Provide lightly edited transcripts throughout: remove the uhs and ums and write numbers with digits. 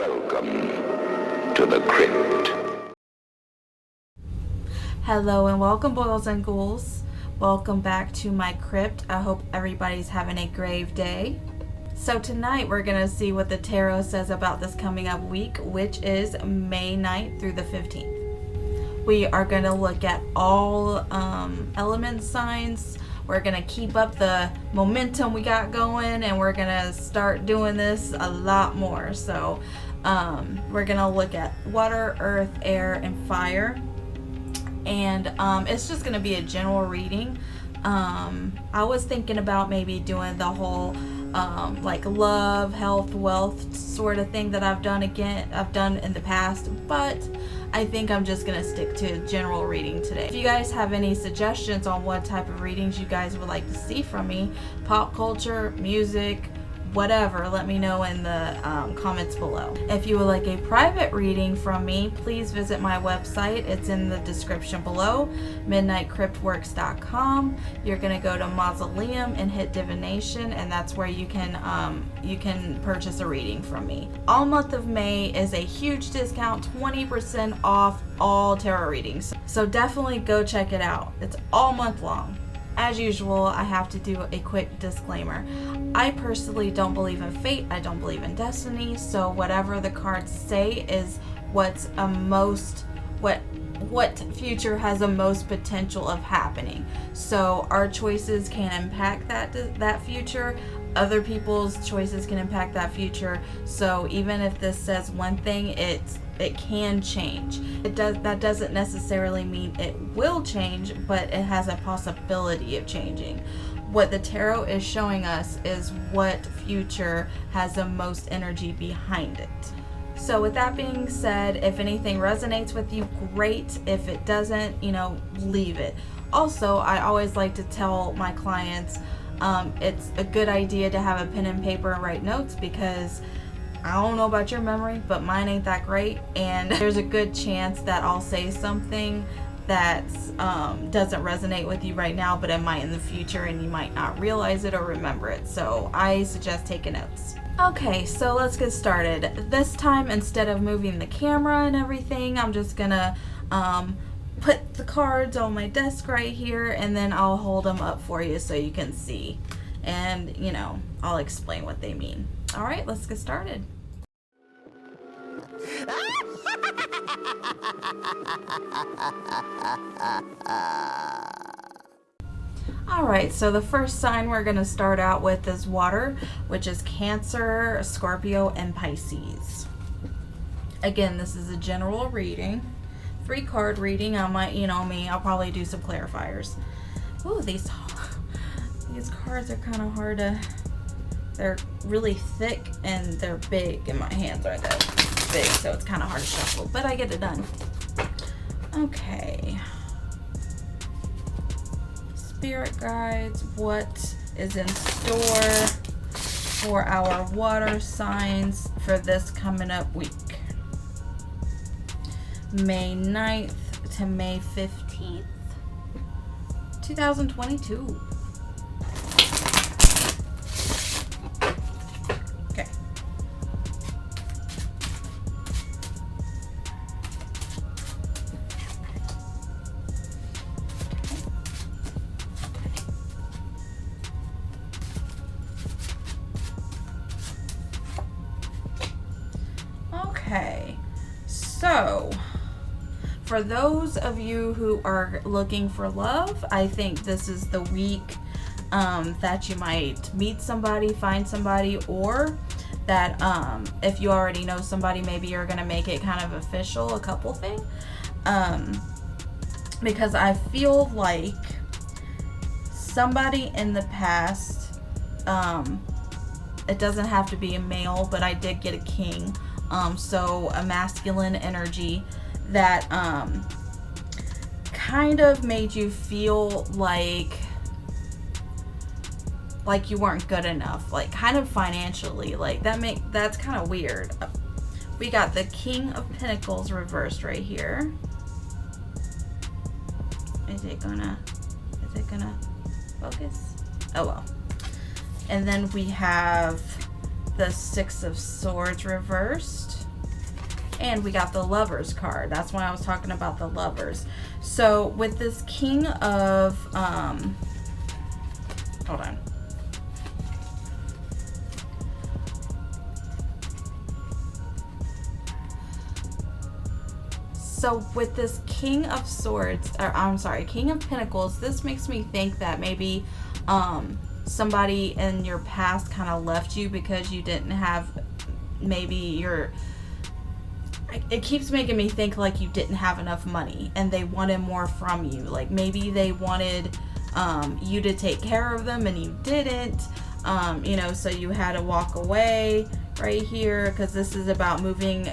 Welcome to the crypt. Hello and welcome, boils and ghouls. Welcome back to my crypt. I hope everybody's having a great day. So tonight we're going to see what the tarot says about this coming up week, which is May 9th through the 15th. We are going to look at all element signs. We're going to keep up the momentum we got going, and we're going to start doing this a lot more. So we're going to look at water, earth, air, and fire. And it's just going to be a general reading. I was thinking about maybe doing the whole like love, health, wealth sort of thing that I've done in the past, but I think I'm just gonna stick to general reading today. If you guys have any suggestions on what type of readings you guys would like to see from me, pop culture, music, whatever, let me know in the comments below. If you would like a private reading from me, please visit my website. It's in the description below, midnightcryptworx.com. You're gonna go to Mausoleum and hit Divination, and that's where you can purchase a reading from me. All month of May is a huge discount, 20% off all tarot readings. So definitely go check it out. It's all month long. As usual, I have to do a quick disclaimer. I personally don't believe in fate. I don't believe in destiny. So whatever the cards say is what future has the most potential of happening. So our choices can impact that future. Other people's choices can impact that future. So even if this says one thing, it can change. That doesn't necessarily mean it will change, but it has a possibility of changing. What the tarot is showing us is what future has the most energy behind it. So with that being said, if anything resonates with you, great. If it doesn't, leave it. Also, I always like to tell my clients it's a good idea to have a pen and paper and write notes, because I don't know about your memory, but mine ain't that great, and there's a good chance that I'll say something that doesn't resonate with you right now, but it might in the future, and you might not realize it or remember it. So I suggest taking notes. Okay, so let's get started. This time, instead of moving the camera and everything, I'm just gonna put the cards on my desk right here, and then I'll hold them up for you so you can see, and I'll explain what they mean. All right, let's get started. All right, so the first sign we're going to start out with is water, which is Cancer, Scorpio, and Pisces. Again, this is a general reading, 3-card reading. I might, me, I'll probably do some clarifiers. Ooh, these cards are kind of hard to... They're really thick and they're big, and my hands aren't that big, so it's kind of hard to shuffle, but I get it done. Okay. Spirit guides, what is in store for our water signs for this coming up week? May 9th to May 15th, 2022. Okay, so for those of you who are looking for love, I think this is the week that you might meet somebody, find somebody, or that if you already know somebody, maybe you're going to make it kind of official, a couple thing. Because I feel like somebody in the past, it doesn't have to be a male, but I did get a king. So a masculine energy that kind of made you feel like you weren't good enough, like kind of financially, like that's kind of weird. We got the King of Pentacles reversed right here. Is it gonna focus? Oh well. And then we have the Six of Swords reversed. And we got the Lovers card. That's when I was talking about the Lovers. So with this King of, hold on. So with this King of Swords, or I'm sorry, King of Pentacles, this makes me think that maybe somebody in your past kind of left you because you didn't have, maybe it keeps making me think like you didn't have enough money and they wanted more from you. Like maybe they wanted you to take care of them and you didn't, you know, so you had to walk away right here, because this is about moving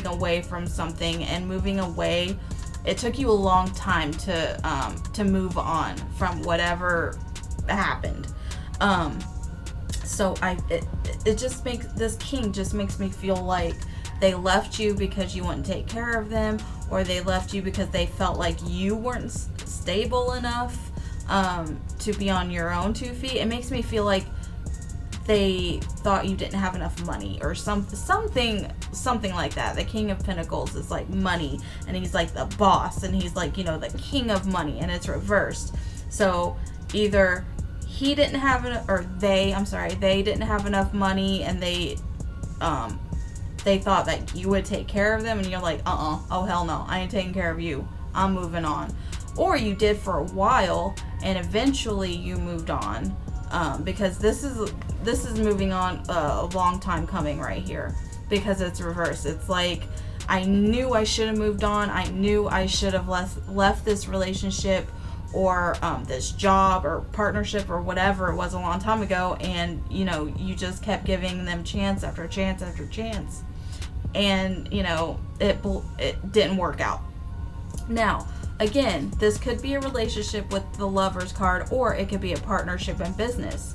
away from something, and moving away, it took you a long time to move on from whatever happened. So it just makes, this King just makes me feel like they left you because you wouldn't take care of them, or they left you because they felt like you weren't stable enough to be on your own 2 feet. It makes me feel like they thought you didn't have enough money, or something like that. The King of Pentacles is like money, and he's like the boss, and he's like, you know, the king of money, and it's reversed. So either he didn't have they didn't have enough money, and they thought that you would take care of them, and you're like, oh hell no, I ain't taking care of you, I'm moving on. Or you did for a while, and eventually you moved on, because this is moving on a long time coming right here, because it's reversed. It's like, I knew I should have moved on. I knew I should have left this relationship, or this job or partnership or whatever it was a long time ago, and you know, you just kept giving them chance after chance after chance, and you know, it didn't work out. Now again, this could be a relationship with the Lovers card, or it could be a partnership in business.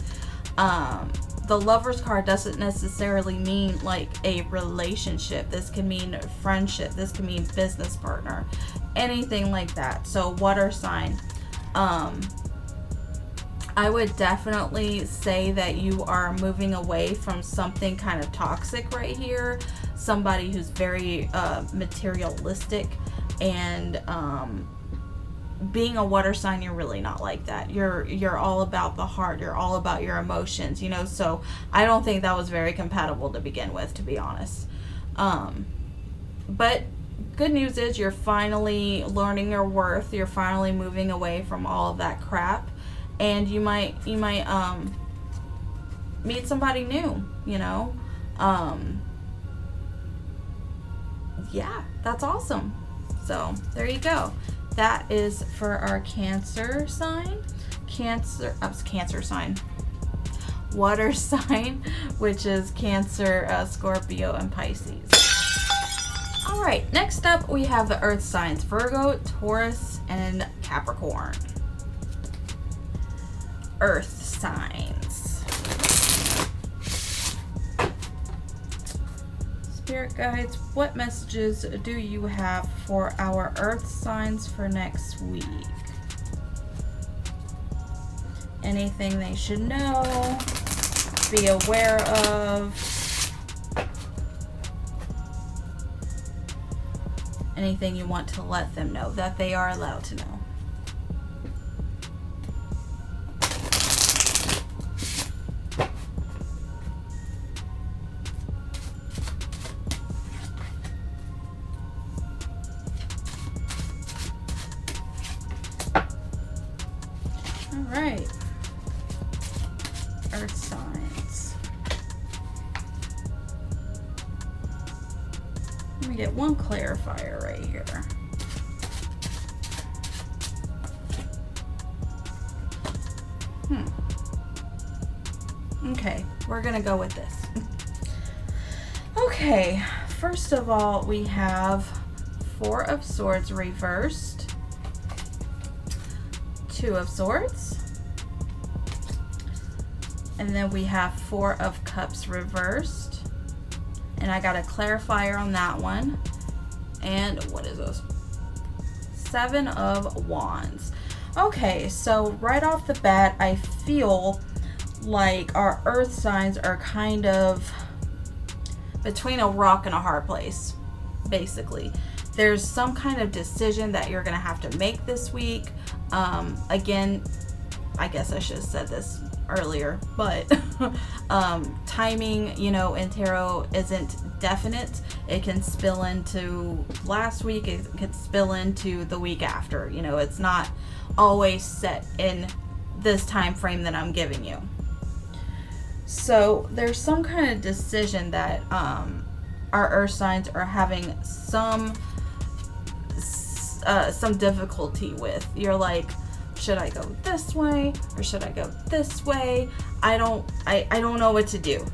The Lovers card doesn't necessarily mean like a relationship. This can mean friendship. This can mean business partner, anything like that. So water sign. I would definitely say that you are moving away from something kind of toxic right here. Somebody who's very materialistic, and being a water sign, you're really not like that. You're all about the heart. You're all about your emotions, you know. So I don't think that was very compatible to begin with, to be honest. But good news is you're finally learning your worth. You're finally moving away from all of that crap, and you might meet somebody new, you know. Yeah, that's awesome. So there you go. That is for our Cancer sign. Cancer sign. Water sign, which is Cancer, Scorpio, and Pisces. Alright, next up we have the Earth signs, Virgo, Taurus, and Capricorn. Earth signs. Spirit guides, what messages do you have for our Earth signs for next week? Anything they should know, be aware of, anything you want to let them know that they are allowed to know. Alright, Earth signs. Let me get one clarifier right here. Okay, we're gonna go with this. Okay, first of all, we have Four of Swords reversed, Two of Swords, and then we have Four of Cups reversed, and I got a clarifier on that one. And what is this? Seven of Wands. Okay, so right off the bat, I feel like our Earth signs are kind of between a rock and a hard place. basically. There's some kind of decision that you're going to have to make this week. Again, I guess I should have said this earlier, but timing, in tarot isn't definite. It can spill into last week, it could spill into the week after. It's not always set in this time frame that I'm giving you. So there's some kind of decision that our earth signs are having some difficulty with. You're like, should I go this way or should I go this way? I don't know what to do,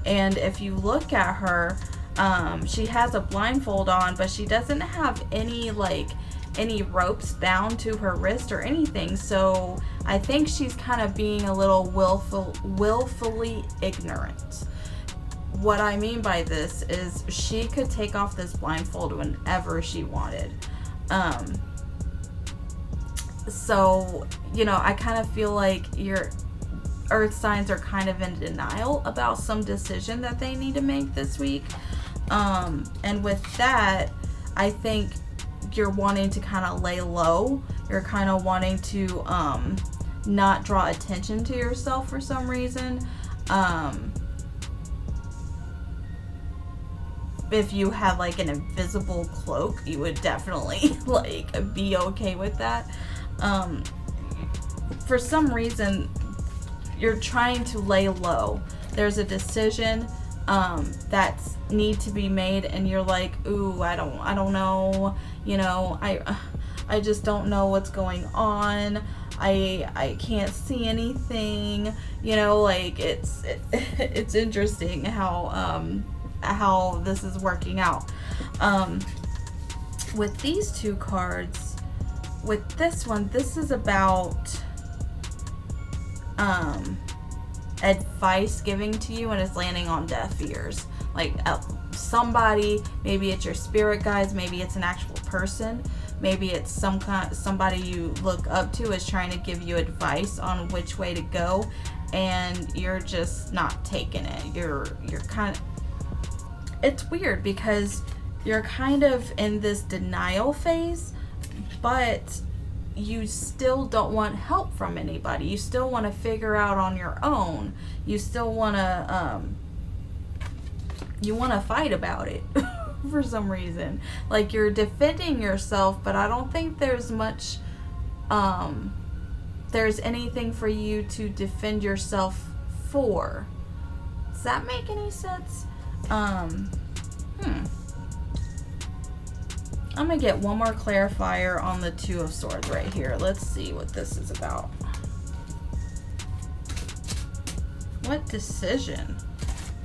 And if you look at her, she has a blindfold on, but she doesn't have any ropes bound to her wrist or anything. So I think she's kind of being a little willfully ignorant. What I mean by this is she could take off this blindfold whenever she wanted. So, I kind of feel like your earth signs are kind of in denial about some decision that they need to make this week. And with that, I think you're wanting to kind of lay low. You're kind of wanting to not draw attention to yourself for some reason. If you had like an invisible cloak, you would definitely be okay with that. For some reason, you're trying to lay low. There's a decision that need to be made, and you're like, ooh, I don't know, I just don't know what's going on. I can't see anything, it's interesting how this is working out. With these two cards, with this one, this is about advice giving to you, and it's landing on deaf ears. Like somebody, maybe it's your spirit guides, maybe it's an actual person, maybe it's somebody you look up to is trying to give you advice on which way to go, and you're just not taking it. You're kind of, it's weird because you're kind of in this denial phase, but you still don't want help from anybody. You still want to figure out on your own. You still want to fight about it for some reason. Like you're defending yourself, but I don't think there's much there's anything for you to defend yourself for. Does that make any sense? I'm gonna get one more clarifier on the Two of Swords right here. Let's see what this is about. What decision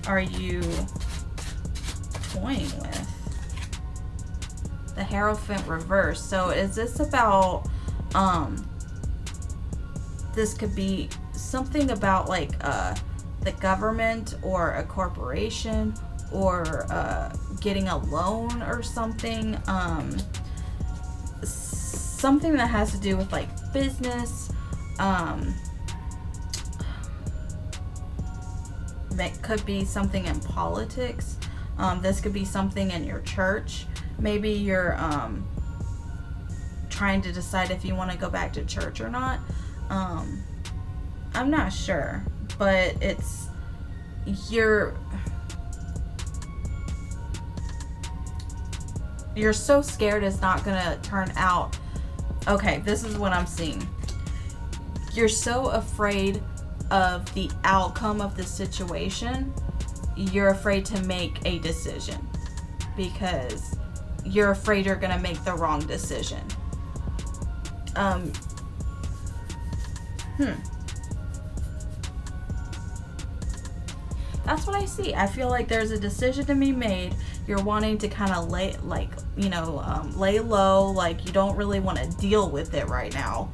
are you toying with? The Hierophant reverse. So is this about this could be something about like the government or a corporation, or getting a loan or something. Something that has to do with like business. That could be something in politics. This could be something in your church. Maybe you're trying to decide if you want to go back to church or not. I'm not sure, but it's you're so scared it's not gonna turn out. Okay, this is what I'm seeing. You're so afraid of the outcome of the situation, you're afraid to make a decision because you're afraid you're gonna make the wrong decision. That's what I see. I feel like there's a decision to be made. You're wanting to kind of lay low, like you don't really want to deal with it right now.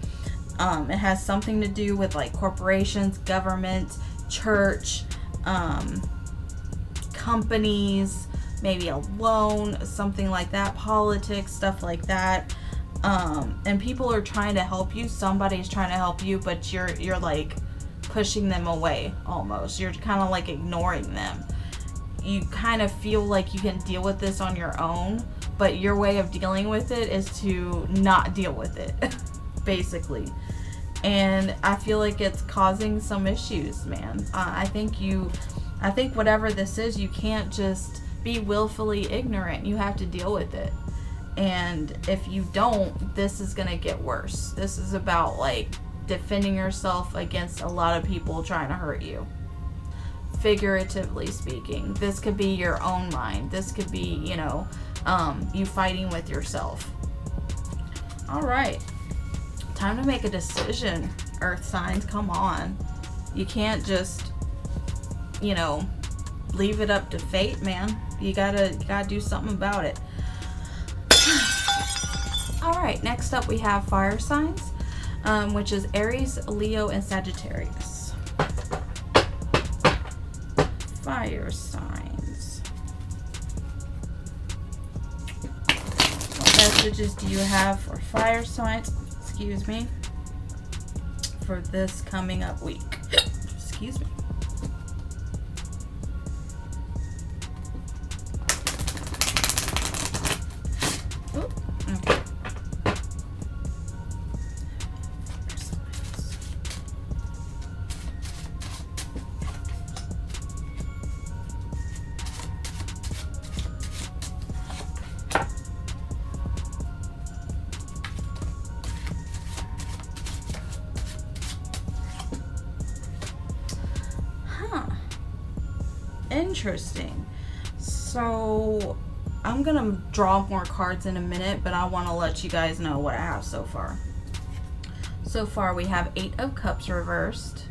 It has something to do with like corporations, government, church, companies, maybe a loan, something like that, politics, stuff like that. And people are trying to help you. Somebody's trying to help you, but you're like pushing them away almost. You're kind of like ignoring them. you kind of feel like you can deal with this on your own, but your way of dealing with it is to not deal with it, basically. And I feel like it's causing some issues, man. I think whatever this is, you can't just be willfully ignorant. You have to deal with it. And if you don't, this is going to get worse. This is about, like, defending yourself against a lot of people trying to hurt you. Figuratively speaking. This could be your own mind. This could be, you fighting with yourself. Alright. Time to make a decision, Earth signs. Come on. You can't just, leave it up to fate, man. You gotta do something about it. Alright, next up we have fire signs, which is Aries, Leo, and Sagittarius. Fire signs. What messages do you have for fire signs? Excuse me. For this coming up week. Excuse me. Oh, okay. Interesting. So I'm gonna draw more cards in a minute, but I want to let you guys know what I have so far. So far we have 8 of Cups reversed,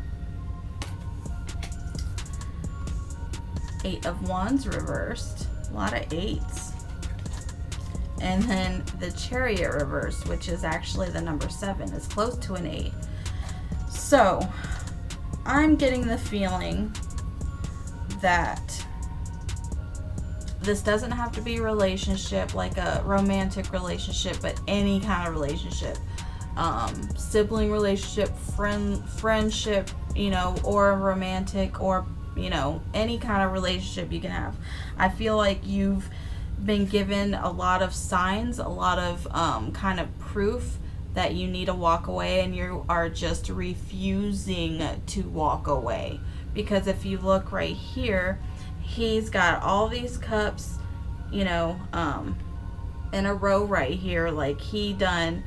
8 of Wands reversed, a lot of 8s, and then the Chariot reversed, which is actually the number 7. It's close to an 8. So I'm getting the feeling that this doesn't have to be a relationship, like a romantic relationship, but any kind of relationship, sibling relationship, friendship, or a romantic, or any kind of relationship you can have. I feel like you've been given a lot of signs, a lot of kind of proof that you need to walk away, and you are just refusing to walk away. Because if you look right here, he's got all these cups, in a row right here. Like, he done,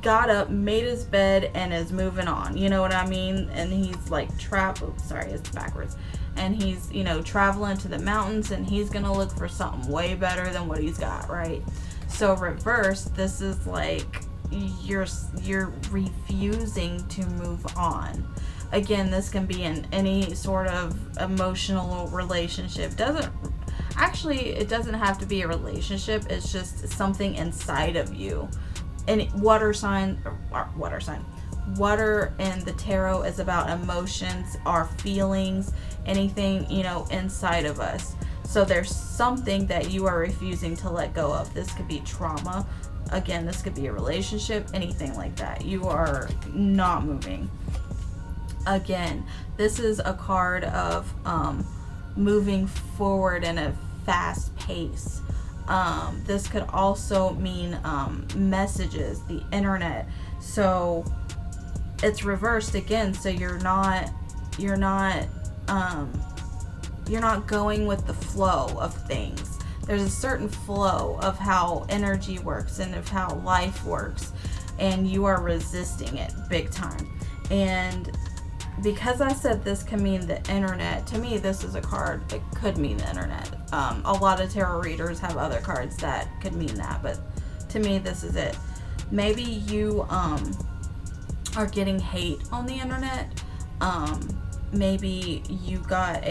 got up, made his bed, and is moving on. You know what I mean? And he's like it's backwards. And he's, traveling to the mountains, and he's gonna look for something way better than what he's got, right? So reverse, this is like, you're refusing to move on. Again, this can be in any sort of emotional relationship. It doesn't have to be a relationship. It's just something inside of you. And water in the tarot is about emotions, our feelings, anything, inside of us. So there's something that you are refusing to let go of. This could be trauma. Again, this could be a relationship, anything like that. You are not moving. Again, this is a card of moving forward in a fast pace. This could also mean messages, the internet. So it's reversed again. So you're not going with the flow of things. There's a certain flow of how energy works and of how life works, and you are resisting it big time. And because I said this can mean the internet, to me this is a card that could mean the internet. A lot of tarot readers have other cards that could mean that, but to me this is it. Maybe you are getting hate on the internet. Maybe you got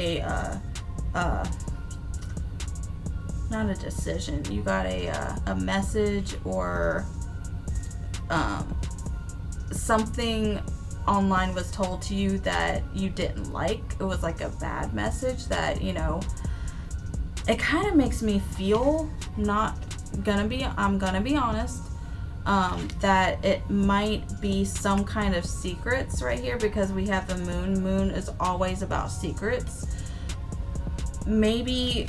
not a decision, you got a message or something online was told to you that you didn't like. It was like a bad message that, it kind of makes me feel I'm gonna be honest, that it might be some kind of secrets right here, because we have the moon. Moon is always about secrets. Maybe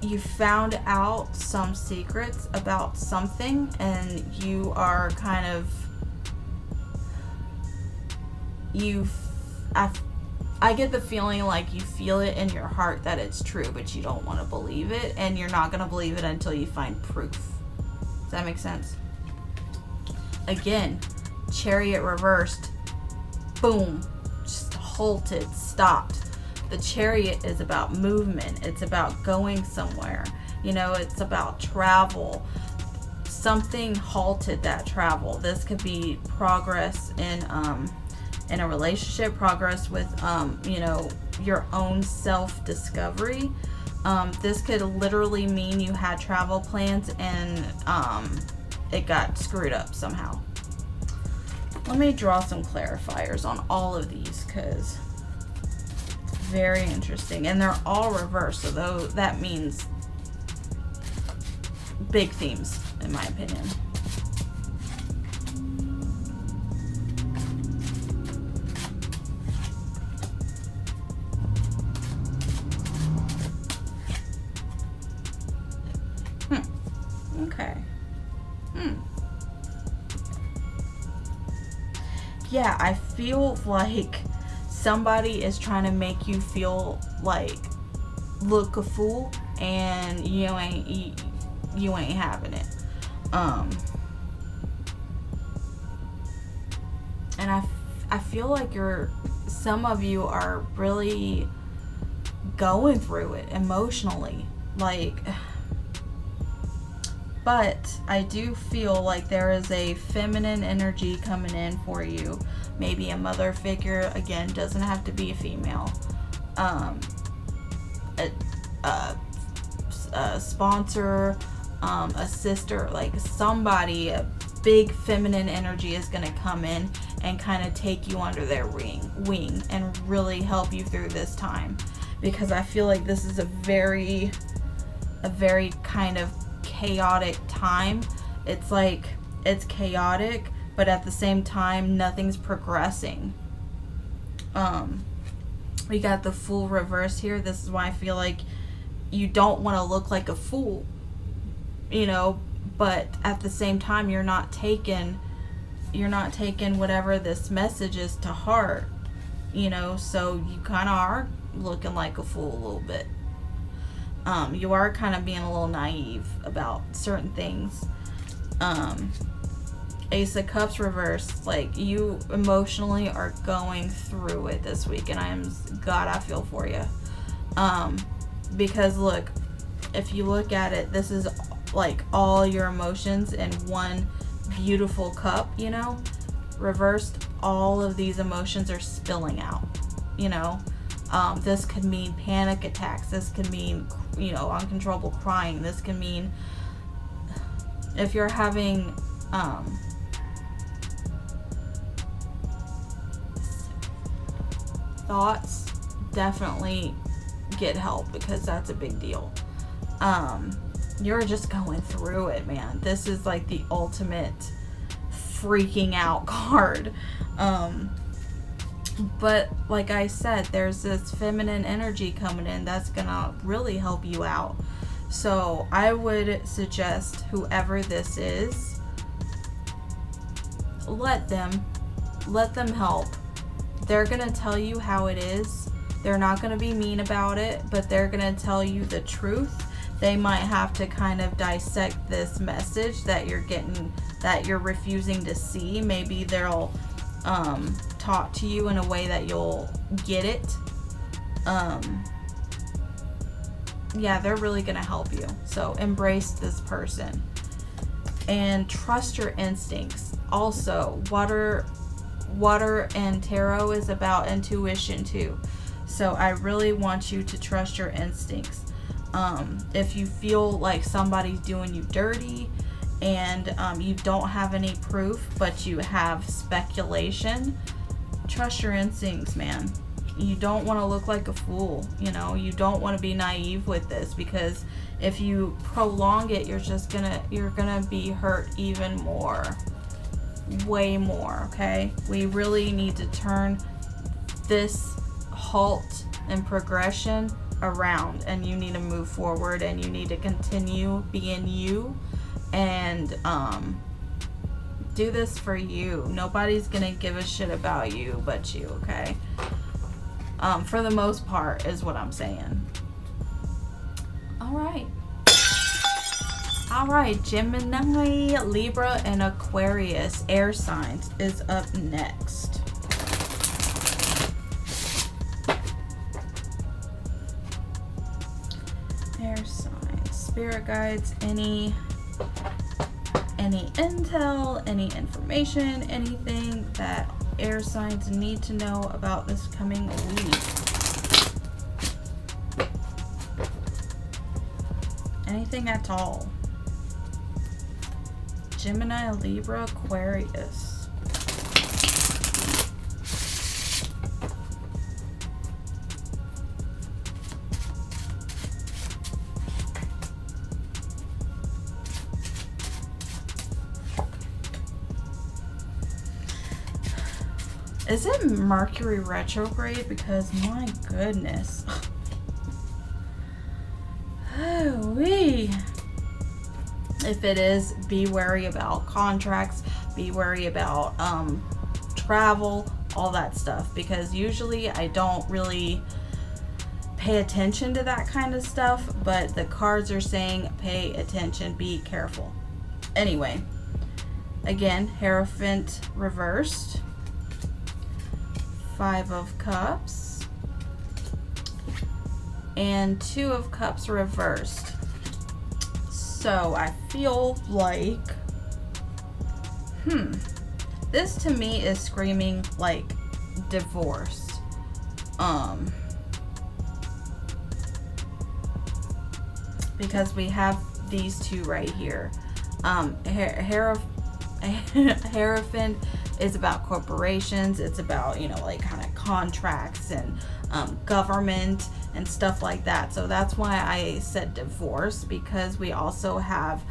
you found out some secrets about something, and you are kind of, I get the feeling like you feel it in your heart that it's true, but you don't want to believe it, and you're not going to believe it until you find proof. Does that make sense? Again, Chariot reversed. Boom. Just halted, stopped. The Chariot is about movement. It's about going somewhere. You know, it's about travel. Something halted that travel. This could be progress in a relationship, progress with, you know, your own self-discovery. This could literally mean you had travel plans and it got screwed up somehow. Let me draw some clarifiers on all of these, because it's very interesting. And they're all reversed, so that means big themes, in my opinion. Okay. Yeah, I feel like somebody is trying to make you feel like look a fool, and you ain't having it. And I feel like some of you are really going through it emotionally, like. But I do feel like there is a feminine energy coming in for you. Maybe a mother figure. Again, doesn't have to be a female. A sponsor, a sister, like somebody, a big feminine energy is going to come in and kind of take you under their wing and really help you through this time. Because I feel like this is a very kind of chaotic time. It's like it's chaotic, but at the same time nothing's progressing. We got the Fool reverse here. This is why I feel like you don't want to look like a fool, you know, but at the same time you're not taking whatever this message is to heart, you know, so you kind of are looking like a fool a little bit. You are kind of being a little naive about certain things. Ace of Cups reversed, like you emotionally are going through it this week, and I feel for you. Because look, if you look at it, this is like all your emotions in one beautiful cup, you know, reversed. All of these emotions are spilling out, you know. This could mean panic attacks. This could mean, you know, uncontrollable crying. This can mean if you're having thoughts, definitely get help, because that's a big deal. You're just going through it, man. This is like the ultimate freaking out card. But like I said, there's this feminine energy coming in that's gonna really help you out. So I would suggest whoever this is, let them help. They're gonna tell you how it is. They're not gonna be mean about it, but they're gonna tell you the truth. They might have to kind of dissect this message that you're getting, that you're refusing to see. Maybe they'll talk to you in a way that you'll get it. Yeah, they're really gonna help you. So embrace this person and trust your instincts. Also, water and tarot is about intuition too. So I really want you to trust your instincts. If you feel like somebody's doing you dirty and you don't have any proof, but you have speculation, trust your instincts, man. you don't want to look like a fool. You know, you don't want to be naive with this, because if you prolong it, you're gonna be hurt even more, way more. Okay, we really need to turn this halt and progression around, and you need to move forward, and you need to continue being you, and do this for you. Nobody's gonna give a shit about you but you, okay? For the most part is what I'm saying. Alright, Gemini, Libra, and Aquarius air signs is up next. Air signs, spirit guides, any intel, any information, anything that air signs need to know about this coming week. Anything at all. Gemini, Libra, Aquarius. Is it Mercury retrograde? Because my goodness. Oh-wee. If it is, be wary about contracts, be wary about travel, all that stuff. Because usually I don't really pay attention to that kind of stuff, but the cards are saying pay attention, be careful. Anyway, again, Hierophant reversed. 5 of Cups and 2 of Cups reversed. So I feel like this to me is screaming like divorce. Because we have these two right here. Hierophant is about corporations. It's about, you know, like kind of contracts and government and stuff like that. So that's why I said divorce, because we also have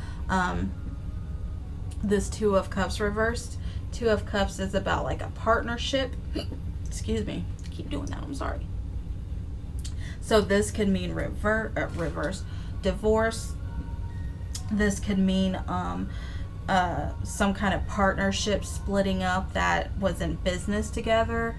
this 2 of Cups reversed. 2 of Cups is about like a partnership. Excuse me, I keep doing that, I'm sorry. So this could mean reverse divorce. This could mean some kind of partnership splitting up that was in business together.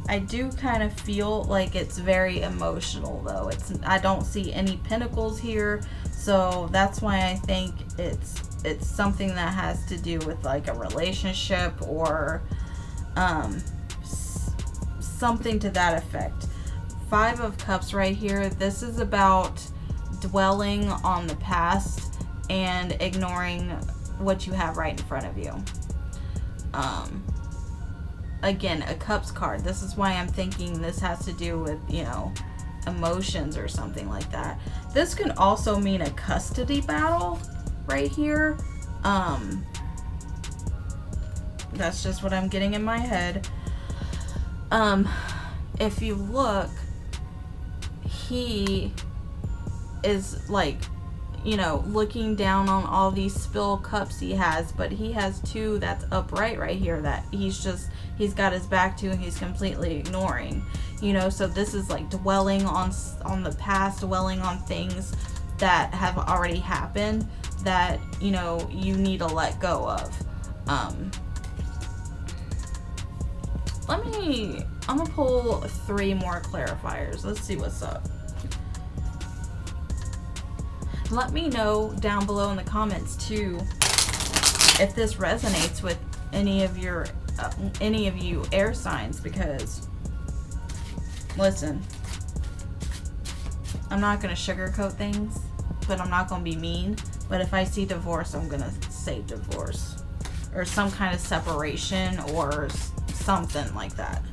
I do kind of feel like it's very emotional though. I don't see any pentacles here, so that's why I think it's something that has to do with like a relationship or something to that effect. 5 of Cups right here. This is about dwelling on the past and ignoring what you have right in front of you. Again, a Cups card. This is why I'm thinking this has to do with, you know, emotions or something like that. This can also mean a custody battle right here. That's just what I'm getting in my head. If you look, he is like, you know, looking down on all these spilled cups he has, but he has 2 that's upright right here that he's got his back to and he's completely ignoring, you know. So this is like dwelling on the past, dwelling on things that have already happened that, you know, you need to let go of. I'm gonna pull 3 more clarifiers. Let's see what's up. Let me know down below in the comments too if this resonates with any of you air signs, because listen, I'm not gonna sugarcoat things, but I'm not gonna be mean. But if I see divorce, I'm gonna say divorce or some kind of separation or something like that.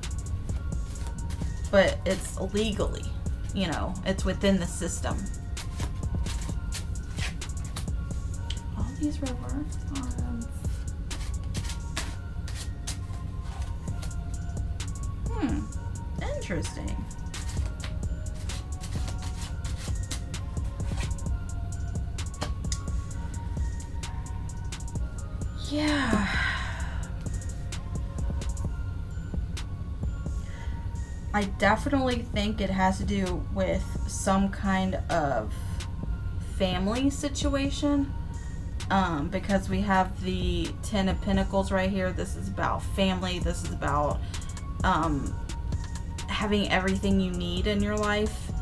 But it's legally, you know, it's within the system. These reverse cards. Interesting. Yeah. I definitely think it has to do with some kind of family situation. Because we have the Ten of Pentacles right here. This is about family. This is about having everything you need in your life,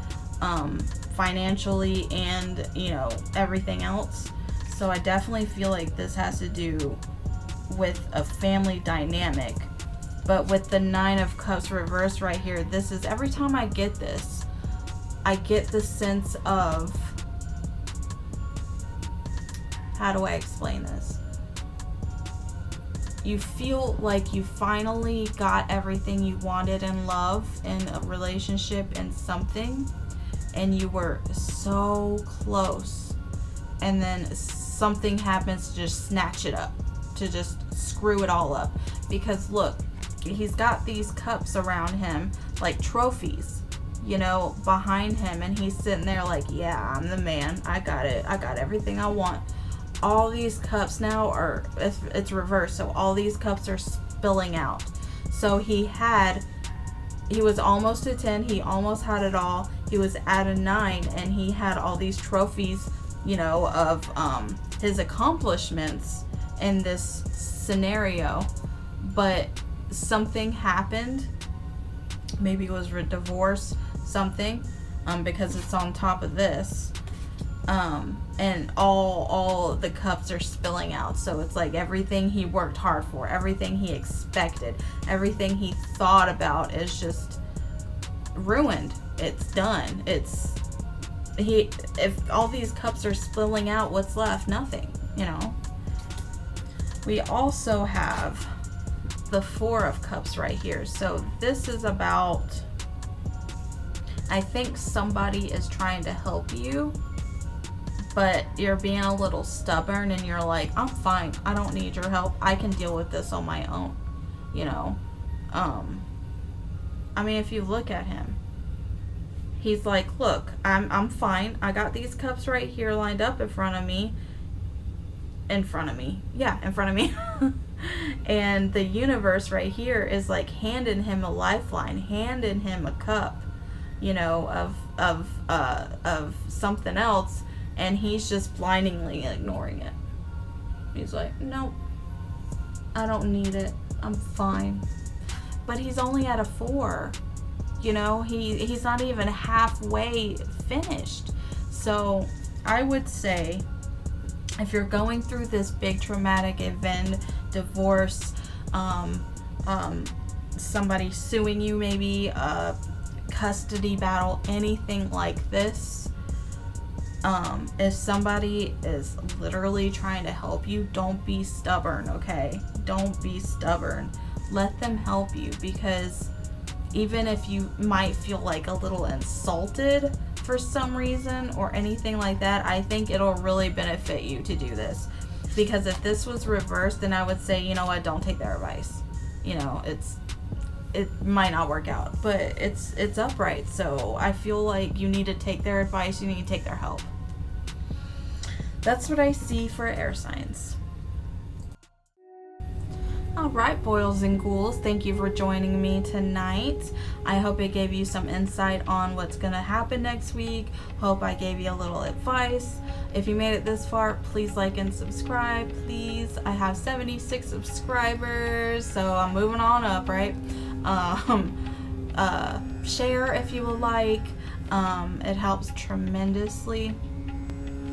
financially and, you know, everything else. So I definitely feel like this has to do with a family dynamic. But with the Nine of Cups reversed right here, this is, every time I get this, I get the sense of, how do I explain this? You feel like you finally got everything you wanted in love, in a relationship, in something, and you were so close, and then something happens to just snatch it up, to just screw it all up. Because look, he's got these cups around him like trophies, you know, behind him, and he's sitting there like, yeah, I'm the man, I got it, I got everything I want. All these cups now are, it's reversed, so all these cups are spilling out. So he was almost a 10, he almost had it all, he was at a 9, and he had all these trophies, you know, of his accomplishments in this scenario. But something happened, maybe it was a divorce, something, because it's on top of this, and all the cups are spilling out. So it's like everything he worked hard for, everything he expected, everything he thought about is just ruined. It's done. If all these cups are spilling out, what's left? Nothing, you know. We also have the Four of Cups right here. So this is about, I think somebody is trying to help you, but you're being a little stubborn, and you're like, I'm fine, I don't need your help, I can deal with this on my own, you know. I mean, if you look at him, he's like, look, I'm fine, I got these cups right here lined up in front of me, yeah, in front of me. And the universe right here is like handing him a lifeline, handing him a cup, you know, of something else, and he's just blindingly ignoring it. He's like, nope, I don't need it, I'm fine. But he's only at a 4, you know, he's not even halfway finished. So I would say, if you're going through this big traumatic event, divorce, somebody suing you, maybe a custody battle, anything like this, if somebody is literally trying to help you, don't be stubborn, okay? Don't be stubborn. Let them help you, because even if you might feel like a little insulted for some reason or anything like that, I think it'll really benefit you to do this. Because if this was reversed, then I would say, you know what, don't take their advice. You know, it might not work out, but it's upright. So I feel like you need to take their advice, you need to take their help. That's what I see for air signs. Alright, boils and ghouls, thank you for joining me tonight. I hope it gave you some insight on what's going to happen next week. Hope I gave you a little advice. If you made it this far, please like and subscribe, please. I have 76 subscribers, so I'm moving on up, right? Share if you would like. It helps tremendously.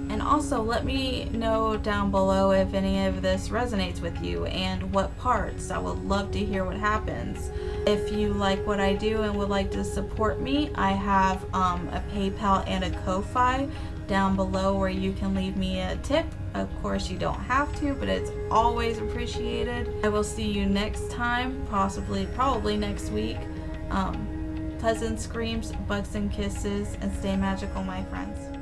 And also let me know down below if any of this resonates with you and what parts. I would love to hear what happens. If you like what I do and would like to support me, I have a PayPal and a Ko-Fi down below where you can leave me a tip. Of course, you don't have to, but it's always appreciated. I will see you next time, probably next week. Pleasant screams, bugs and kisses, and stay magical, my friends.